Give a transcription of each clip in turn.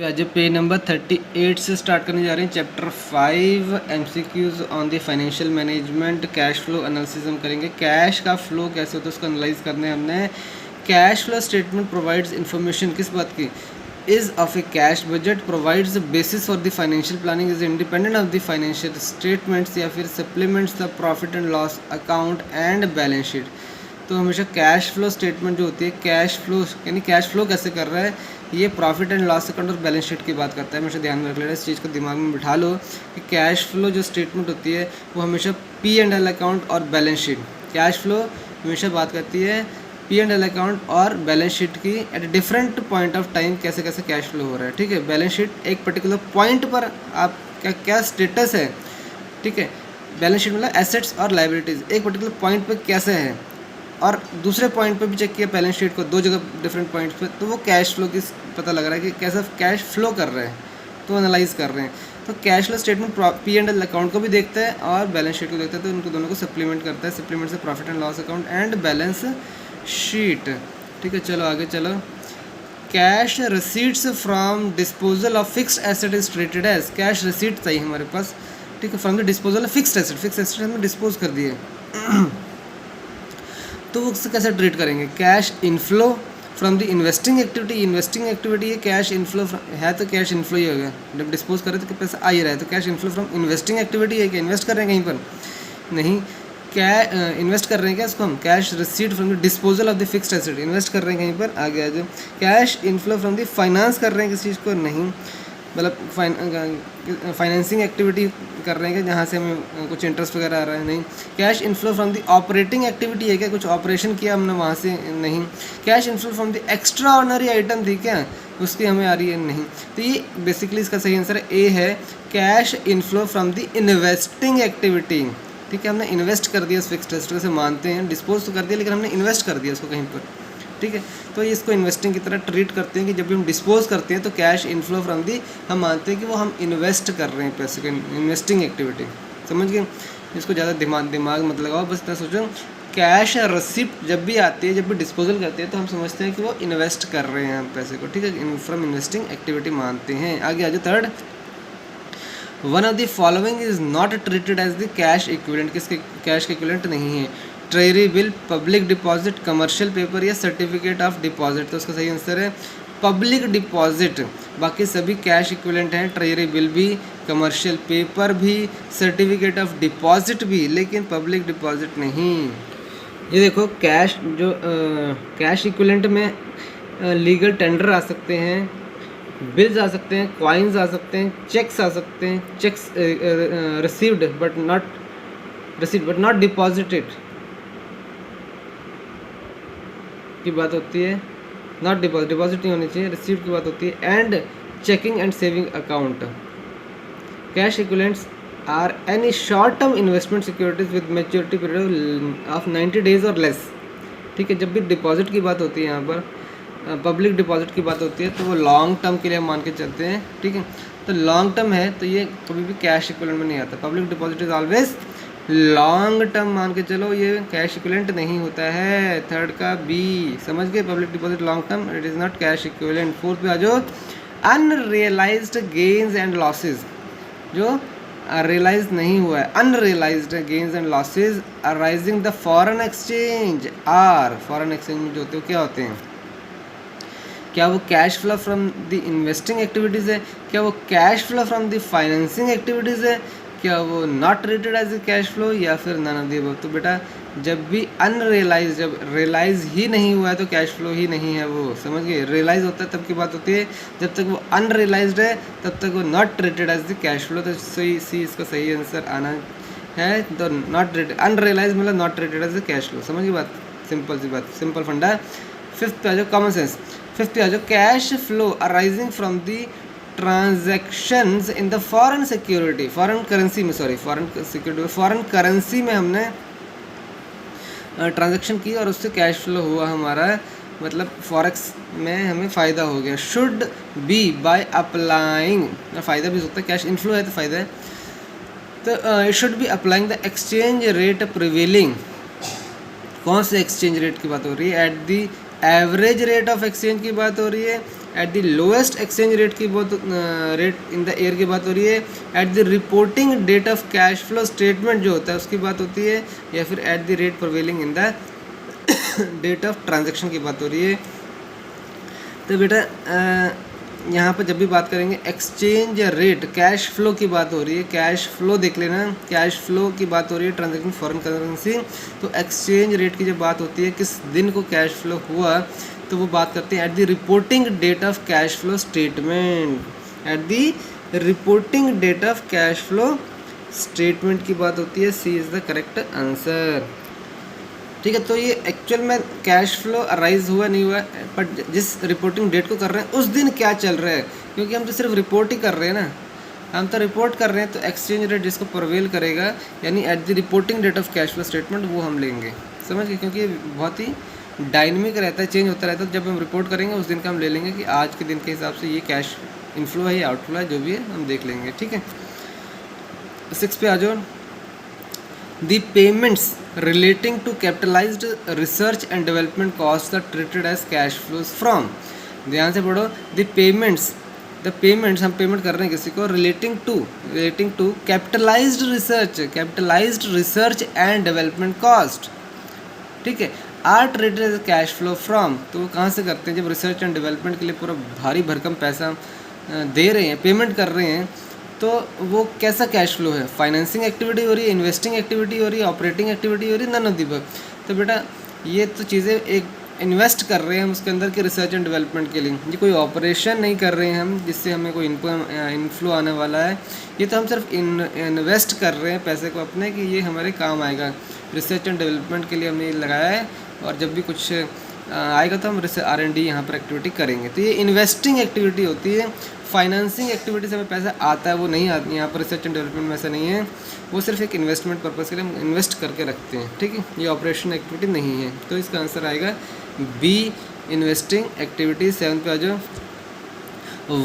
आज page number 38 से start करने जा रहे हैं। Chapter 5 MCQs on the financial management, cash flow analysis हम करेंगे। कैश का फ्लो कैसे होता है उसको एनालाइज करने हमने। Cash flow statement provides information किस बात की, is of A cash budget, provides the basis for the financial planning, is independent of the financial statements या फिर supplements the profit and loss account and balance sheet. तो हमेशा cash flow statement जो होती है, कैश फ्लो यानी cash flow कैसे कर रहा है, ये प्रॉफिट एंड लॉस अकाउंट और बैलेंस शीट की बात करता है। हमेशा ध्यान में रख लेना, इस चीज़ को दिमाग में बिठा लो कि कैश फ्लो जो स्टेटमेंट होती है वो हमेशा पी एंड एल अकाउंट और बैलेंस शीट, कैश फ्लो हमेशा बात करती है पी एंड एल अकाउंट और बैलेंस शीट की at different point of time कैसे कैसे कैश फ्लो हो रहा है। ठीक है, बैलेंस शीट एक पर्टिकुलर पॉइंट पर आपका क्या स्टेटस है। ठीक है, बैलेंस शीट मतलब एसेट्स और लाइबिलिटीज़ एक पर्टिकुलर पॉइंट पर कैसे है, और दूसरे पॉइंट पे भी चेक किया बैलेंस शीट को, दो जगह डिफरेंट पॉइंट्स पे, तो वो कैश फ्लो की पता लग रहा है कि कैसा कैश फ्लो कर रहे हैं, तो एनालाइज कर रहे हैं। तो cash flow statement P and L account को भी देखता है और बैलेंस शीट को देखता है, तो उनको दोनों को सप्लीमेंट करता है। सप्लीमेंट से profit and loss account and balance sheet. ठीक है, चलो आगे चलो। Cash receipts from disposal of fixed asset is treated as, cash receipt चाहिए हमारे पास। ठीक है, from the disposal of fixed asset, fixed asset हमने डिस्पोज कर दिए तो वो उससे कैसे ट्रीट करेंगे। Cash inflow from the investing activity, investing activity है, कैश इनफ्लो है तो कैश इनफ्लो ही हो गया, जब डिस्पोज करें तो पैसा आ ही रहा है, तो cash inflow from investing activity है। क्या इन्वेस्ट कर रहे हैं कहीं पर नहीं, क्या इन्वेस्ट कर रहे हैं क्या इसको हम। Cash receipt from the disposal of the fixed asset, invest कर रहे हैं कहीं पर, आगे आ जाओ। Cash inflow from the finance कर रहे हैं किसी चीज़ को नहीं, मतलब फाइनेंसिंग एक्टिविटी कर रहे हैं कि जहाँ से हमें कुछ इंटरेस्ट वगैरह आ रहा है नहीं। Cash inflow from the operating activity है क्या, कुछ ऑपरेशन किया हमने वहाँ से नहीं। Cash inflow from the extra ordinary item थी क्या, उसकी हमें आ रही है नहीं। तो ये बेसिकली इसका सही आंसर ए है, cash inflow from the investing activity. ठीक है, हमने इन्वेस्ट कर दिया उस फिक्स्ड एसेट से, मानते हैं डिस्पोज तो कर दिया लेकिन हमने इन्वेस्ट कर दिया उसको कहीं पर। ठीक है, तो ये इसको इन्वेस्टिंग की तरह ट्रीट करते हैं कि जब भी हम डिस्पोज करते हैं तो कैश इनफ्लो फ्रॉम दी हम मानते हैं कि वो हम इन्वेस्ट कर रहे हैं पैसे को, इन्वेस्टिंग एक्टिविटी। समझ गए, इसको ज़्यादा दिमाग मत लगाओ, बस इतना सोचो। कैश रिसिप्ट जब भी आती है, जब भी डिस्पोजल करते हैं तो हम समझते हैं कि वो इन्वेस्ट कर रहे हैं हम पैसे को। ठीक है, फ्रॉम इन्वेस्टिंग एक्टिविटी मानते हैं। आगे आज third, one of the following is not treated as the cash equivalent, किसके कैश के इक्विवेलेंट नहीं है। Treasury bill, public deposit, commercial paper या सर्टिफिकेट ऑफ डिपॉजिट। तो उसका सही आंसर है पब्लिक डिपॉजिट। बाकी सभी कैश इक्विवेलेंट हैं, ट्रेजरी बिल भी, कमर्शियल पेपर भी, सर्टिफिकेट ऑफ डिपॉजिट भी, लेकिन पब्लिक डिपॉजिट नहीं। ये देखो, कैश जो कैश इक्विवेलेंट में लीगल टेंडर आ सकते हैं, बिल्स आ सकते हैं, कॉइन्स आ सकते हैं, चेक्स आ सकते हैं, cheques received but not deposited की बात होती है, नॉट डिपॉजिट नहीं होनी चाहिए, रिसीव्ड की बात होती है। And checking and saving account. Cash equivalents are any short term investment securities with maturity period of 90 days और लेस। ठीक है, जब भी डिपॉजिट की बात होती है, यहाँ पर पब्लिक डिपॉजिट की बात होती है, तो वो लॉन्ग टर्म के लिए हम मान के चलते हैं। ठीक है, तो लॉन्ग टर्म है तो ये कभी भी कैश इक्विवेलेंट में नहीं आता। Public deposit is always long term मान के चलो, ये कैश इक्विवेलेंट नहीं होता है। थर्ड का बी, समझ गए, public deposit long term, it is not cash equivalent. Fourth पे आ जाओ, अनरियलाइज्ड गेन्स एंड लॉसेज, जो रियलाइज नहीं हुआ है, unrealised gains and losses arising the foreign exchange are, foreign exchange में जो होते हैं क्या होते हैं, क्या वो cash flow from the investing activities है, क्या वो cash flow from the financing activities है, क्या वो not treated as a cash flow, या फिर नन ऑफ द अबव। तो बेटा जब भी अनरियलाइज, जब रियलाइज ही नहीं हुआ है तो कैश फ्लो ही नहीं है वो, समझ गए। रियलाइज होता है तब की बात होती है, जब तक वो अनरियलाइज्ड है तब तक वो not treated as the cash flow. तो सही सी इसका सही आंसर आना है। तो नॉट ट्रीटेड, अनरियलाइज मतलब not treated as a cash flow, समझ गई बात, सिंपल सी बात, सिंपल फंडा। फिफ्थ पे आ जाओ, कॉमन सेंस। फिफ्थ पे आ जाओ, cash flow arising from the transactions in the foreign security, foreign currency में, sorry foreign security, foreign currency में हमने ट्रांजैक्शन की और उससे कैश फ्लो हुआ हमारा, मतलब फॉरेक्स में हमें फ़ायदा हो गया। शुड बी बाय अप्लाइंग, फ़ायदा भी हो सकता है, कैश इनफ्लो है तो फ़ायदा है। तो it should be applying the exchange rate prevailing, कौन से एक्सचेंज रेट की बात हो रही है, at the average rate of exchange की बात हो रही है, at the lowest exchange rate की बात, रेट इन द ईयर की बात हो रही है, at the reporting date of cash flow statement जो होता है उसकी बात होती है, या फिर at the rate prevailing in the date of transaction की बात हो रही है। तो बेटा यहाँ पर जब भी बात करेंगे एक्सचेंज रेट, कैश फ्लो की बात हो रही है, कैश फ्लो देख लेना, कैश फ्लो की बात हो रही है ट्रांजैक्शन फॉरेन करेंसी। तो एक्सचेंज रेट की जब बात होती है किस दिन को कैश फ्लो हुआ, तो वो बात करते हैं at the reporting date of cash flow statement, at the reporting date of cash flow statement की बात होती है। C is the correct answer. ठीक है, तो ये एक्चुअल में कैश फ्लो अराइज हुआ नहीं हुआ, बट जिस रिपोर्टिंग डेट को कर रहे हैं उस दिन क्या चल रहा है, क्योंकि हम तो सिर्फ रिपोर्ट ही कर रहे हैं ना, हम तो रिपोर्ट कर रहे हैं। तो एक्सचेंज रेट जिसको प्रवेल करेगा यानी at the reporting date of cash flow statement, वो हम लेंगे, समझ गए, क्योंकि ये बहुत ही डायनेमिक रहता है, चेंज होता रहता है। जब हम रिपोर्ट करेंगे उस दिन का हम ले लेंगे कि आज के दिन के हिसाब से ये कैश इनफ्लो है या आउटफ्लो है, जो भी है हम देख लेंगे। ठीक है, 6 पे आ जाओ। The payments relating to capitalized research and development costs are treated as cash flows from, ध्यान से पढ़ो, the payments हम पेमेंट कर रहे हैं किसी को relating to capitalized research and development cost, ठीक है, are treated as cash flow from। तो वो कहाँ से करते हैं, जब रिसर्च एंड डेवलपमेंट के लिए पूरा भारी भरकम पैसा दे रहे हैं, पेमेंट कर रहे हैं, तो वो कैसा कैश फ्लो है, फाइनेंसिंग एक्टिविटी हो रही है, इन्वेस्टिंग एक्टिविटी हो रही है, ऑपरेटिंग एक्टिविटी हो रही है, नन ऑफ द अबव। तो बेटा ये तो चीज़ें एक इन्वेस्ट कर रहे हैं हम उसके अंदर के रिसर्च एंड डेवलपमेंट के लिए, ये कोई ऑपरेशन नहीं कर रहे हैं हम जिससे हमें कोई इनफ्लो आने वाला है। ये तो हम सिर्फ इन्वेस्ट कर रहे हैं पैसे को अपने कि ये हमारे काम आएगा, रिसर्च एंड डेवलपमेंट के लिए हमने ये लगाया है, और जब भी कुछ आएगा तो हम R&D यहाँ पर एक्टिविटी करेंगे। तो ये इन्वेस्टिंग एक्टिविटी होती है। फाइनेंसिंग एक्टिविटी से हमें पैसा आता है वो नहीं आता, यहाँ पर रिसर्च एंड डेवलपमेंट में ऐसा नहीं है, वो सिर्फ एक इन्वेस्टमेंट पर्पज़ के लिए हम इन्वेस्ट करके रखते हैं। ठीक है, ये ऑपरेशन एक्टिविटी नहीं है, तो इसका आंसर आएगा बी, इन्वेस्टिंग एक्टिविटी। 7 पे आ जाओ।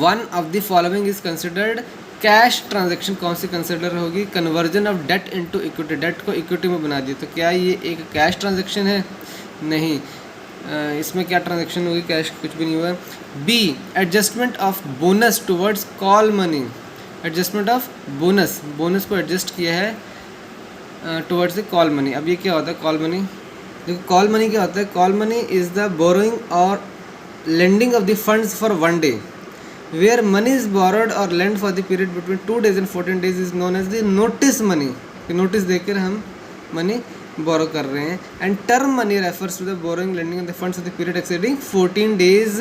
One of the following is considered cash transaction, कौन सी कंसिडर होगी, conversion of debt into equity, debt को इक्विटी में बना दिया, तो क्या ये एक कैश ट्रांजेक्शन है, नहीं, इसमें क्या ट्रांजेक्शन होगी, कैश कुछ भी नहीं हुआ। B, adjustment of bonus towards call money, adjustment of bonus को एडजस्ट किया है टुवर्ड्स द कॉल मनी। अब ये क्या होता है कॉल मनी, देखो कॉल मनी क्या होता है, call money is the borrowing और lending of the funds for 1 day, where money is borrowed और lend for the period between 2 days and 14 days is known as the notice money, notice देकर हम money borrow कर रहे हैं। And term money refers to the borrowing lending of the funds of the period exceeding 14 days।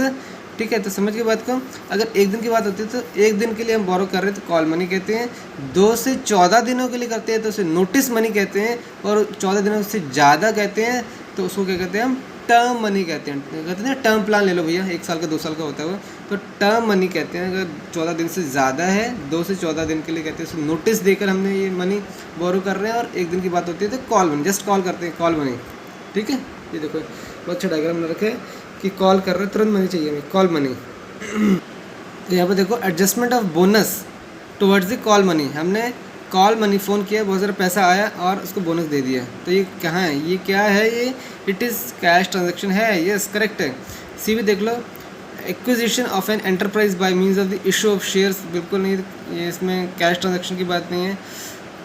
ठीक है, तो समझ के बात को, अगर एक दिन की बात होती है तो एक दिन के लिए हम बोरो कर रहे हैं तो कॉल मनी कहते हैं, 2 से 14 दिनों के लिए करते हैं तो उसे नोटिस मनी कहते हैं, और 14 दिनों से ज़्यादा कहते हैं तो उसको क्या कहते हैं, हम टर्म मनी कहते हैं टर्म प्लान ले लो भैया, 1 साल का 2 साल का होता है वो, तो टर्म मनी कहते हैं। अगर 14 दिन से ज़्यादा है, 2 से 14 दिन के लिए कहते हैं, उसको नोटिस देकर हमने ये मनी बोरो कर रहे हैं, और एक दिन की बात होती है तो कॉल मनी, जस्ट कॉल करते हैं कॉल मनी। ठीक है, ये देखो बहुत अच्छा डायग्राम बना रखा है कि कॉल कर रहे हैं, तुरंत मनी चाहिए हमें, कॉल मनी। तो यहाँ पर देखो adjustment of bonus towards the call money, हमने कॉल मनी फ़ोन किया, बहुत सारा पैसा आया और उसको बोनस दे दिया, तो ये कहाँ है, ये क्या है, ये इट इज़ कैश ट्रांजेक्शन है, यस करेक्ट है। सी भी देख लो, acquisition of an enterprise by means of the issue of shares, बिल्कुल नहीं, ये इसमें कैश ट्रांजेक्शन की बात नहीं है।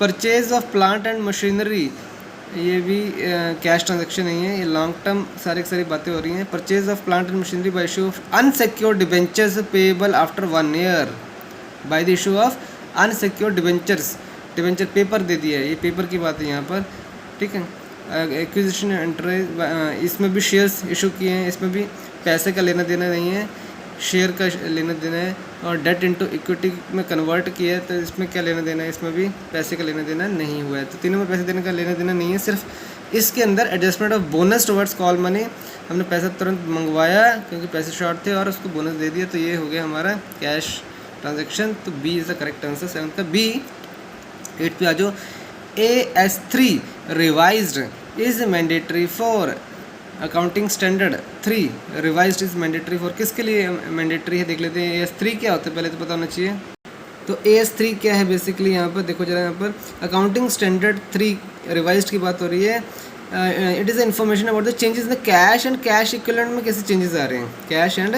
Purchase of plant and machinery, ये भी कैश ट्रांजेक्शन नहीं है, ये लॉन्ग टर्म सारी बातें हो रही हैं। Purchase of plant and machinery by issue of unsecured debentures payable after 1 year, by the issue of unsecured debentures, debenture paper दे दिया है, ये पेपर की बात है यहाँ पर। ठीक है, एक्विजिशन एंटरप्राइज, इसमें भी शेयर्स इशू किए हैं, इसमें भी पैसे का लेना देना नहीं है, शेयर का लेना देना है, और डेट इनटू इक्विटी में कन्वर्ट किया है, तो इसमें क्या लेना देना है, इसमें भी पैसे का लेना देना नहीं हुआ है, तो तीनों में पैसे देने का लेना देना नहीं है। सिर्फ इसके अंदर adjustment of bonus towards call money, हमने पैसा तुरंत मंगवाया क्योंकि पैसे शॉर्ट थे और उसको बोनस दे दिया, तो ये हो गया हमारा कैश ट्रांजेक्शन। तो B is the correct answer, 7 का बी। 8 पे आ जाओ। AS3 revised is mandatory for accounting standard 3, revised is mandatory for, किसके लिए मैंडेटरी है देख लेते हैं। AS3 क्या होता है पहले तो पता होना चाहिए। तो AS3 क्या है बेसिकली, यहाँ पर देखो जरा, यहाँ पर अकाउंटिंग स्टैंडर्ड 3 रिवाइज्ड की बात हो रही है। It is information about the changes in the cash and cash equivalent में कैसे चेंजेस आ रहे हैं, कैश एंड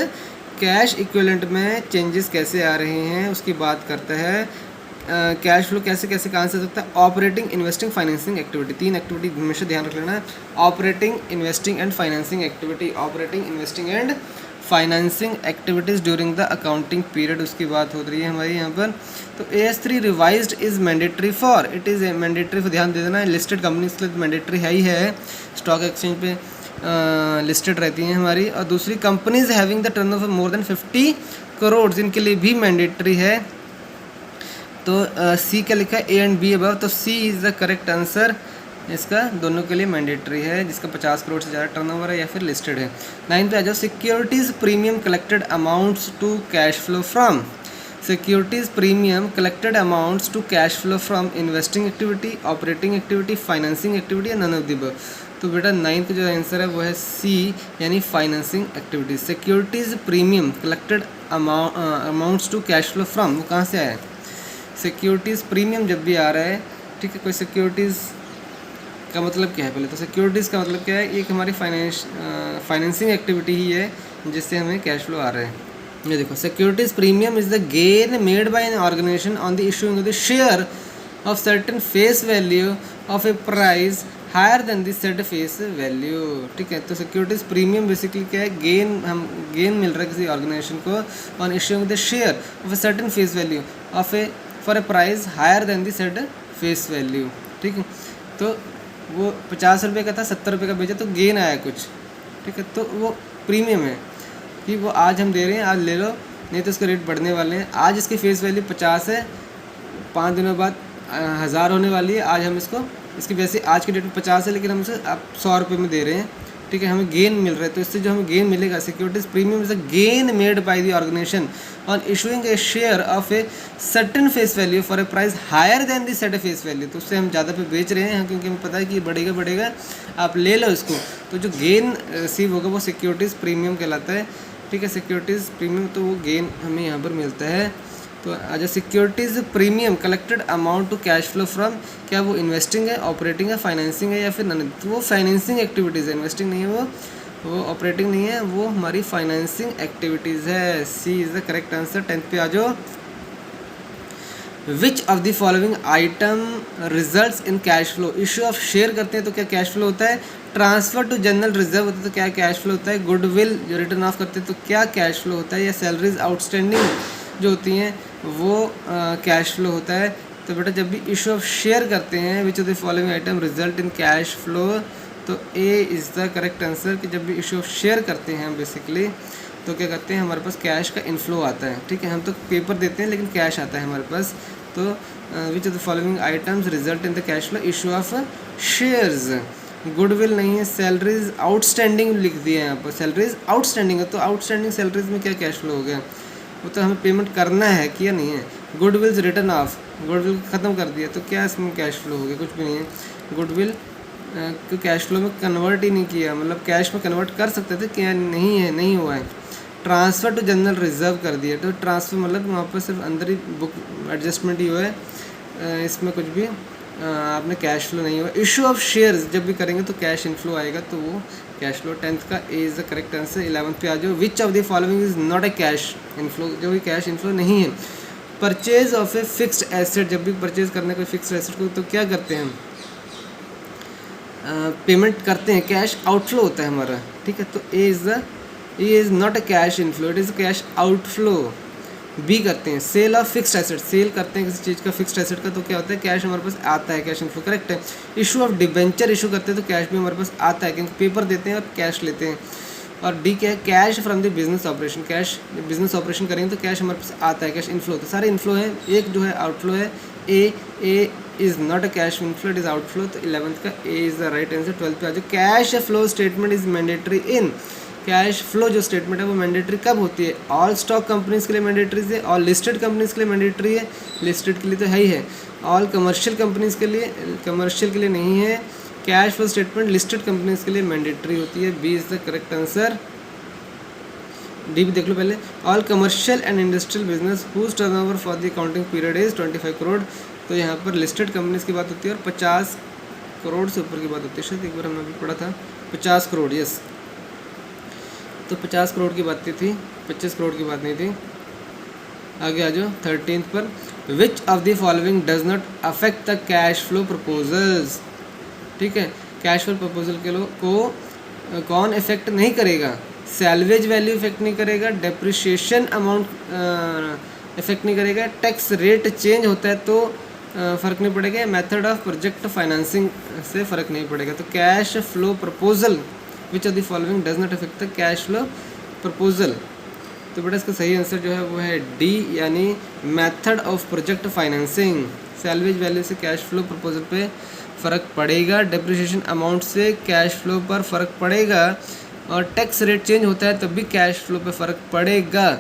कैश इक्विवेलेंट में चेंजेस कैसे आ रहे हैं उसकी बात करता है। कैश फ्लो कैसे कैसे कहाँ से सकता है, operating, investing, financing activity, 3 activity हमेशा ध्यान रख लेना है। Operating, investing and financing activity, operating, investing and financing activities during the accounting period, उसकी बात हो रही है हमारी यहाँ पर। तो AS3 revised is mandatory for, it is mandatory for, ध्यान दे देना है, लिस्टेड कंपनीज के लिए मैंडेटरी है ही है, स्टॉक एक्सचेंज पे लिस्टेड रहती हैं हमारी। और दूसरी companies having the turnover more than 50 crore, इनके लिए भी मैंडेटरी है। तो सी क्या लिखा है, A एंड B अबव, तो C is the correct answer, इसका दोनों के लिए मैंडेटरी है, जिसका 50 करोड़ से ज़्यादा टर्नओवर है या फिर लिस्टेड है। 9 पे आ जाओ, securities premium collected amounts to cash flow from, securities premium collected amounts to cash flow from investing activity, operating activity, financing activity या नन ऑफ द अबव। तो बेटा 9 का जो आंसर है वो है C, यानी financing activities. Securities premium collected amounts to cash flow from, वो कहाँ से आया है, सिक्योरिटीज़ प्रीमियम जब भी आ रहा है, ठीक है, कोई सिक्योरिटीज़ का मतलब क्या है, पहले तो सिक्योरिटीज़ का मतलब क्या है, एक हमारी फाइनेंसिंग एक्टिविटी ही है जिससे हमें कैश फ्लो आ रहा है। ये देखो, securities premium is the gain made by an organisation on the issuing of the share of certain face value of a price higher than the said face value, ठीक है। तो सिक्योरिटीज़ प्रीमियम बेसिकली क्या है, gain मिल रहा है किसी organisation को on issuing the share of a certain face value of a for a price higher than the said face value, ठीक है। तो वो 50 रुपये का था, 70 रुपये का बेचा तो गेन आया कुछ, ठीक है, तो वो प्रीमियम है कि वो आज हम दे रहे हैं, आज ले लो, नहीं तो उसके रेट बढ़ने वाले हैं। आज इसकी फेस वैल्यू 50 है, 5 दिनों बाद 1000 होने वाली है, आज हम इसको, इसकी वैसे आज के डेट में 50 है लेकिन हम इसे अब 100 रुपये में दे रहे हैं, ठीक है, हमें गेन मिल रहा है। तो इससे जो हमें गेन मिलेगा, securities premium is a gain made by the organisation on issuing a share of a certain face value for a price higher than the said face value. तो उससे हम ज़्यादा पे बेच रहे हैं क्योंकि हमें पता है कि बढ़ेगा बढ़ेगा, आप ले लो इसको। तो जो गेन रिसीव होगा वो सिक्योरिटीज़ प्रीमियम कहलाता है, ठीक है, सिक्योरिटीज़ प्रीमियम, तो वो गेन हमें यहाँ पर मिलता है। तो आज securities premium collected amount to cash flow from, क्या वो इन्वेस्टिंग है, ऑपरेटिंग है, फाइनेंसिंग है या फिर नन, तो वो फाइनेंसिंग एक्टिविटीज़ है, इन्वेस्टिंग नहीं है, वो ऑपरेटिंग नहीं है, वो हमारी फाइनेंसिंग एक्टिविटीज़ है। C is the correct answer. 10th पे आ जाओ, which of the following item results in cash flow, issue of share करते हैं तो क्या कैश फ्लो होता है, ट्रांसफ़र टू जनरल रिजर्व होता है तो क्या कैश फ्लो होता है, गुडविल जो रिटर्न ऑफ करते हैं तो क्या कैश फ्लो होता है, या सैलरीज आउटस्टैंडिंग जो होती हैं वो कैश फ्लो होता है। तो बेटा जब भी इशू ऑफ शेयर करते हैं, which of the following item result in cash flow, तो A is the correct answer कि जब भी इशू ऑफ शेयर करते हैं हम बेसिकली तो क्या करते हैं, हमारे पास कैश का इनफ्लो आता है, ठीक है, हम तो पेपर देते हैं लेकिन कैश आता है हमारे पास। तो विच of the following items result in the cash flow, issue of shares, goodwill नहीं है, सैलरीज आउटस्टैंडिंग लिख दिया है यहाँ पर, सैलरीज आउटस्टैंडिंग है तो आउटस्टैंडिंग सैलरीज में क्या कैश फ्लो हो गया, वो तो हमें पेमेंट करना है, किया नहीं है। गुडविल्स रिटर्न ऑफ, गुडविल ख़त्म कर दिया तो क्या इसमें कैश फ्लो हो गया, कुछ भी नहीं है। गुडविल को कैश फ्लो में कन्वर्ट ही नहीं किया, मतलब कैश में कन्वर्ट कर सकते थे, क्या नहीं है, नहीं हुआ है। ट्रांसफ़र टू जनरल रिजर्व कर दिया, तो ट्रांसफ़र मतलब वहाँ पर सिर्फ अंदर ही बुक एडजस्टमेंट ही हुआ है, इसमें कुछ भी आपने कैश फ्लो नहीं हुआ। इशू ऑफ शेयर्स जब भी करेंगे तो कैश इनफ्लो आएगा, तो वो कैश फ्लो। 10th का ए is the correct answer. 11th पे आ जाओ, which of the following is not a cash inflow, जो भी कैश इनफ्लो नहीं है। Purchase of a fixed asset, जब भी परचेज करने कोई फिक्स्ड एसेट को तो क्या करते हैं हम, पेमेंट करते हैं, कैश आउटफ्लो होता है हमारा, ठीक है। तो A is not a cash inflow, it is cash outflow. B करते हैं, sale of fixed asset, sell करते हैं किसी चीज़ का फिक्स्ड एसेट का तो क्या होता है, कैश हमारे पास आता है, कैश इनफ्लो, करेक्ट है। इशू ऑफ डिबेंचर इशू करते हैं तो कैश भी हमारे पास आता है क्योंकि पेपर देते हैं और कैश लेते हैं। और डी क्या है, cash from the business operation, cash business operation करेंगे तो कैश हमारे पास आता है, कैश इनफ्लो होता है। सारे इनफ्लो हैं, एक जो है आउटफ्लो है। ए is not a cash inflow, it is outflow. तो 11th का ए is the right answer. 12th पे आ जाओ, cash flow statement is mandatory in, cash flow जो स्टेटमेंट है वो मैंडेटरी कब होती है, ऑल स्टॉक कंपनीज के लिए मैंडेटरी है, ऑल लिस्टेड कंपनीज के लिए मैंडेटरी है, लिस्टेड के लिए तो है ही है, ऑल कमर्शियल कंपनीज के लिए, कमर्शियल के लिए नहीं है। Cash flow statement listed companies के लिए मैंडेटरी होती है। B is the correct answer. D भी देख लो पहले, all commercial and industrial business whose turnover for the accounting period is 25 crore. तो यहाँ पर लिस्टेड कंपनीज की बात होती है और 50 करोड़ से ऊपर की बात होती है, शायद एक बार हमने अभी पढ़ा था 50 करोड़, यस। तो 50 करोड़ की बात थी, 25 करोड़ की बात नहीं थी। आगे आ जाओ 13 पर, विच of the following does not affect the cash flow proposals. ठीक है, कैश फ्लो प्रपोजल के लोग को कौन इफेक्ट नहीं करेगा? सैलवेज वैल्यू इफेक्ट नहीं करेगा, डेप्रिसिएशन अमाउंट इफेक्ट नहीं करेगा, टैक्स रेट चेंज होता है तो फ़र्क नहीं पड़ेगा, मेथड ऑफ प्रोजेक्ट फाइनेंसिंग से फ़र्क नहीं पड़ेगा। तो cash flow proposal which of the following does not affect the cash flow proposal. तो बेटा इसका सही आंसर जो है वो है डी, यानी method of project financing. Salvage value से कैश फ्लो प्रपोजल पे फ़र्क पड़ेगा, डेप्रिसिएशन अमाउंट से कैश फ्लो पर फ़र्क पड़ेगा, और टैक्स रेट चेंज होता है तब भी कैश फ्लो पे फ़र्क पड़ेगा।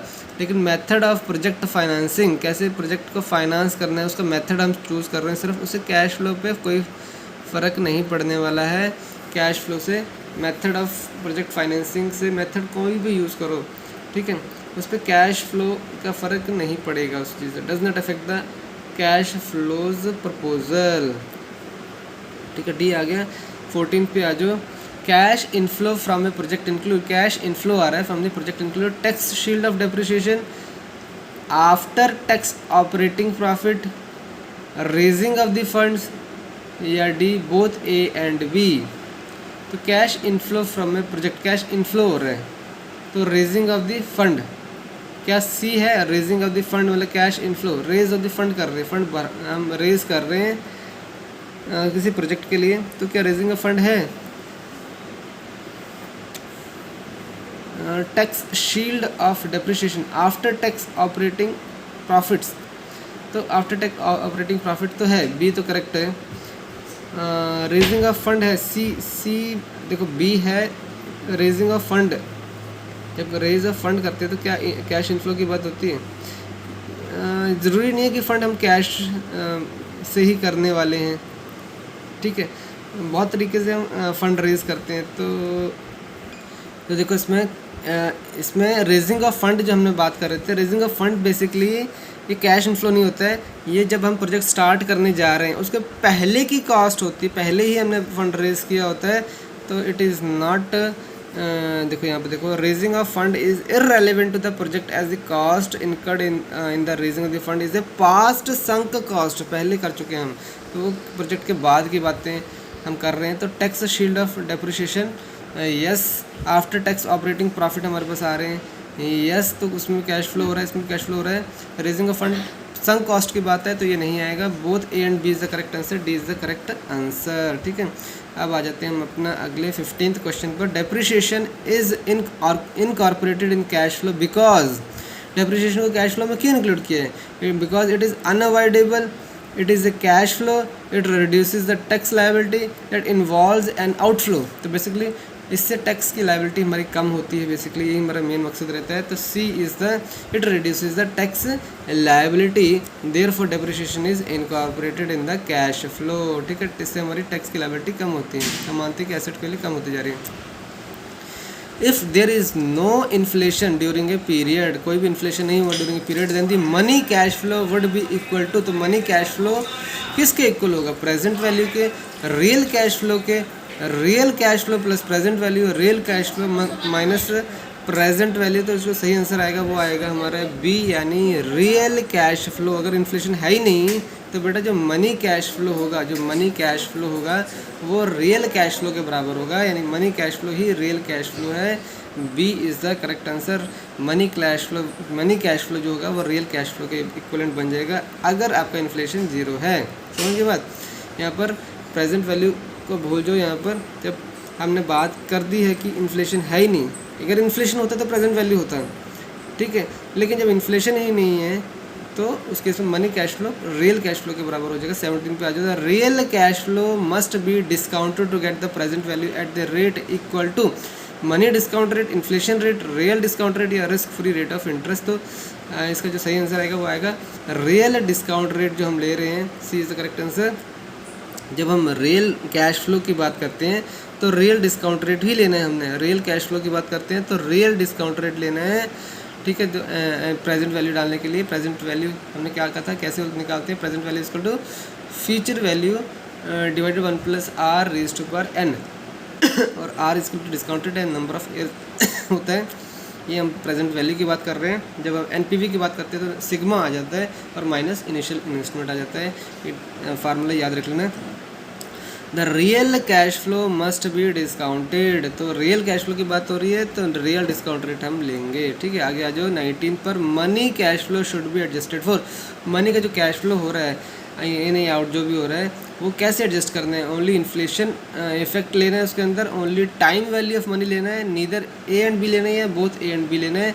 लेकिन मेथड ऑफ प्रोजेक्ट फाइनेंसिंग, कैसे प्रोजेक्ट को फाइनेंस करना है उसका मेथड हम चूज़ कर रहे हैं, सिर्फ उससे कैश फ्लो पे कोई फ़र्क नहीं पड़ने वाला है। कैश फ्लो से मेथड ऑफ प्रोजेक्ट फाइनेंसिंग से मेथड कोई भी यूज़ करो, ठीक है, उस पर कैश फ्लो का फ़र्क नहीं पड़ेगा उस चीज़ से। Does not affect the cash flows proposal. ठीक है, डी आ गया। 14 पे आ जाओ, cash inflow from a project include, cash inflow आ रहा है from the project include tax shield of depreciation, after tax operating profit, raising of the funds, या D both A and B. तो cash inflow from a project, cash inflow हो रहा है तो raising of the fund, क्या C है? Raising of the fund मतलब cash inflow, raise of the fund कर रहे हैं, फंड हम रेज कर रहे हैं किसी प्रोजेक्ट के लिए, तो क्या रेजिंग ऑफ फंड है? Tax shield of depreciation, after tax operating profits, तो आफ्टर टैक्स ऑपरेटिंग प्रॉफिट तो है, बी तो करेक्ट है। रेजिंग ऑफ फंड है, सी देखो बी है, रेजिंग ऑफ फंड, जब रेज ऑफ फंड करते हैं तो क्या कैश इनफ्लो की बात होती है? ज़रूरी नहीं है कि फ़ंड हम कैश से ही करने वाले हैं, ठीक है, बहुत तरीके से हम फ़ंड रेज़ करते हैं। तो देखो इसमें रेजिंग ऑफ फंड जो हमने बात कर रहे थे, रेजिंग ऑफ फंड बेसिकली ये कैश इनफ्लो नहीं होता है, ये जब हम प्रोजेक्ट स्टार्ट करने जा रहे हैं उसके पहले की कॉस्ट होती है, पहले ही हमने फंड रेज़ किया होता है, तो इट इज़ नॉट देखो यहाँ पे देखो, raising of fund is irrelevant to the project as the cost incurred in the raising of the fund is a past sunk cost, पहले कर चुके हैं हम, तो वो प्रोजेक्ट के बाद की बातें हम कर रहे हैं। तो tax shield of depreciation yes, after tax operating profit हमारे पास आ रहे हैं, यस, तो उसमें कैश फ्लो हो रहा है, इसमें कैश फ्लो हो रहा है। Raising of fund sunk cost की बात है तो ये नहीं आएगा, both A and B is the correct answer, D is the correct answer. ठीक है, अब आ जाते हैं हम अपना अगले 15th क्वेश्चन पर। Depreciation is incorporated in cash flow because, depreciation को कैश फ्लो में क्यों इंक्लूड किया है? Because it is unavoidable, it is a cash flow, it reduces the tax liability that involves an outflow। तो basically इससे tax की liability हमारी कम होती है, बेसिकली यही हमारा मेन मकसद रहता है। तो C is the, it reduces the tax liability, therefore depreciation is incorporated in the cash flow. ठीक है, इससे हमारी टैक्स की लाइबिलिटी कम होती है, हम मानते हैं कि एसेट के लिए कम होती जा रही है। If there is no inflation during a period, कोई भी इन्फ्लेशन नहीं हुआ during a period, then the money cash flow would be equal to, तो मनी कैश फ्लो किसके इक्वल होगा? प्रेजेंट वैल्यू के, रियल कैश फ्लो के, real cash flow plus present value, real cash flow minus present value, तो इसको सही answer आएगा वो आएगा हमारा बी, यानी रियल कैश फ्लो। अगर इन्फ्लेशन है ही नहीं तो बेटा जो मनी कैश फ्लो होगा, जो मनी कैश फ्लो होगा वो रियल कैश फ्लो के बराबर होगा, यानी मनी कैश फ्लो ही रियल कैश फ्लो है। B is the correct answer. Money cash flow जो होगा वो रियल कैश फ्लो के इक्विवेलेंट बन जाएगा अगर आपका इन्फ्लेशन ज़ीरो है। समझिए बात, यहाँ पर प्रेजेंट वैल्यू को भूल जाओ, यहाँ पर जब हमने बात कर दी है कि इन्फ्लेशन है ही नहीं, अगर इन्फ्लेशन होता तो प्रेजेंट वैल्यू होता है, ठीक है, लेकिन जब इन्फ्लेशन ही नहीं है तो उस केस में money cash flow real cash flow के बराबर हो जाएगा। 17 पे आ जाएगा, real cash flow must be discounted to get the present value at the rate equal to money discount rate, inflation rate, real discount rate या risk free rate of interest. तो इसका जो सही आंसर आएगा वो आएगा रियल डिस्काउंट रेट जो हम ले रहे हैं, सी इज़ द करेक्ट आंसर। जब हम रियल कैश फ्लो की बात करते हैं तो रियल डिस्काउंट रेट ही लेना है हमने, रियल कैश फ्लो की बात करते हैं तो रियल डिस्काउंट रेट लेना है, ठीक है। प्रेजेंट वैल्यू डालने के लिए प्रेजेंट वैल्यू हमने क्या कहा था, कैसे निकालते हैं? Present value equal to future value divided 1 plus R raise to power n, और आर इक्वल टू डिस्काउंटेड है, नंबर ऑफ ईयर होता है। ये हम प्रेजेंट वैल्यू की बात कर रहे हैं। जब हम एनपीवी की बात करते हैं तो सिग्मा आ जाता है और माइनस इनिशियल इन्वेस्टमेंट आ जाता है। ये फार्मूला याद रख लेना। The real cash flow must be discounted, तो रियल कैश फ्लो की बात हो रही है तो रियल डिस्काउंट रेट हम लेंगे। ठीक है, आगे आ जाओ 19 पर। Money cash flow should be adjusted for, money का जो कैश फ्लो हो रहा है इन या आउट जो भी हो रहा है वो कैसे एडजस्ट करना है। ओनली इन्फ्लेशन इफेक्ट लेना है उसके अंदर, only time value of money लेना है, नीदर ए एंड बी लेना है या बोथ ए एंड बी लेना है।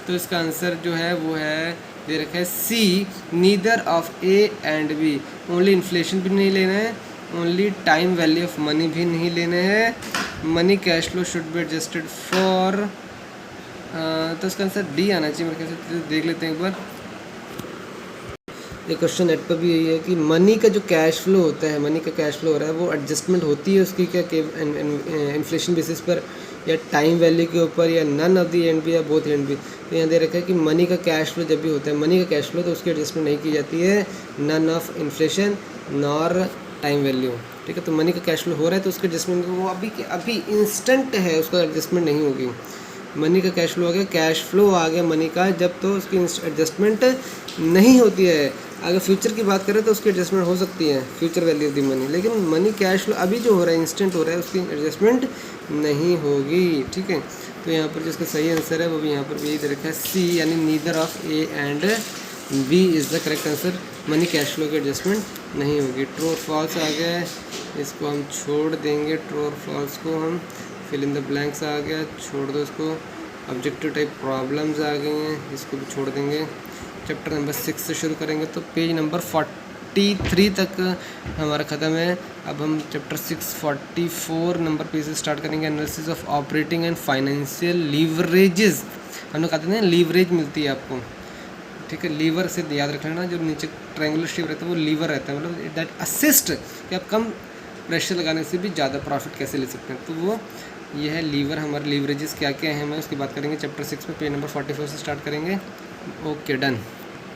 तो इसका आंसर जो है वो है दे रखा है C, neither of A and B. Only inflation भी नहीं लेना है, only time value of money भी नहीं लेना है। Money cash flow should be adjusted for, तो इसका आंसर डी आना चाहिए मेरे ख्याल से। देख लेते हैं एक बार, ये क्वेश्चन नेट पर भी यही है कि मनी का जो कैश फ्लो होता है, मनी का कैश फ्लो हो रहा है वो एडजस्टमेंट होती है उसकी क्या इन्फ्लेशन बेसिस पर या टाइम वैल्यू के ऊपर या none of the and B या बोथ एंड बी। तो यहाँ दे रखा है कि मनी का कैश फ्लो जब भी होता है, मनी का कैश फ्लो, तो उसकी एडजस्टमेंट नहीं की जाती है none of inflation nor time value. ठीक है, तो मनी का कैश फ्लो हो रहा है तो उसके एडजस्टमेंट वो अभी इंस्टेंट है, उसका एडजस्टमेंट नहीं होगी। मनी का कैश फ्लो आ गया, कैश फ्लो आ गया मनी का जब, तो उसकी एडजस्टमेंट नहीं होती है। अगर फ्यूचर की बात करें तो उसकी एडजस्टमेंट हो सकती है, future value of the money, लेकिन मनी कैश फ्लो अभी जो हो रहा है इंस्टेंट हो रहा है उसकी एडजस्टमेंट नहीं होगी। ठीक है, तो यहाँ पर जिसका सही आंसर है वो भी यहाँ पर भी दे रखा है सी, यानी neither of A and B is the correct answer. Money cash flow की एडजस्टमेंट नहीं होगी। ट्रू और फॉल्स आ गया है, इसको हम छोड़ देंगे, ट्रू और फॉल्स को हम, फिल इन द ब्लैंक्स आ गया, छोड़ दो इसको। ऑब्जेक्टिव टाइप प्रॉब्लम्स आ गई हैं, इसको भी छोड़ देंगे। चैप्टर नंबर 6 से शुरू करेंगे तो पेज नंबर 43 तक हमारा ख़त्म है। अब हम चैप्टर 6 44 नंबर पेज से स्टार्ट करेंगे। Analysis of operating and financial leverages. हम लोग कहते हैं लीवरेज मिलती है आपको, ठीक है, लीवर से याद रख लेना, जो नीचे ट्रायंगुलर शेप रहता है वो लीवर रहता है, मतलब दैट असिस्ट कि आप कम प्रेशर लगाने से भी ज़्यादा प्रॉफिट कैसे ले सकते हैं। तो वो ये है लीवर। हमारे लीवरेजेस क्या क्या हैं, मैं उसकी बात करेंगे चैप्टर 6 में, पेज नंबर 44 से स्टार्ट करेंगे। Okay, done.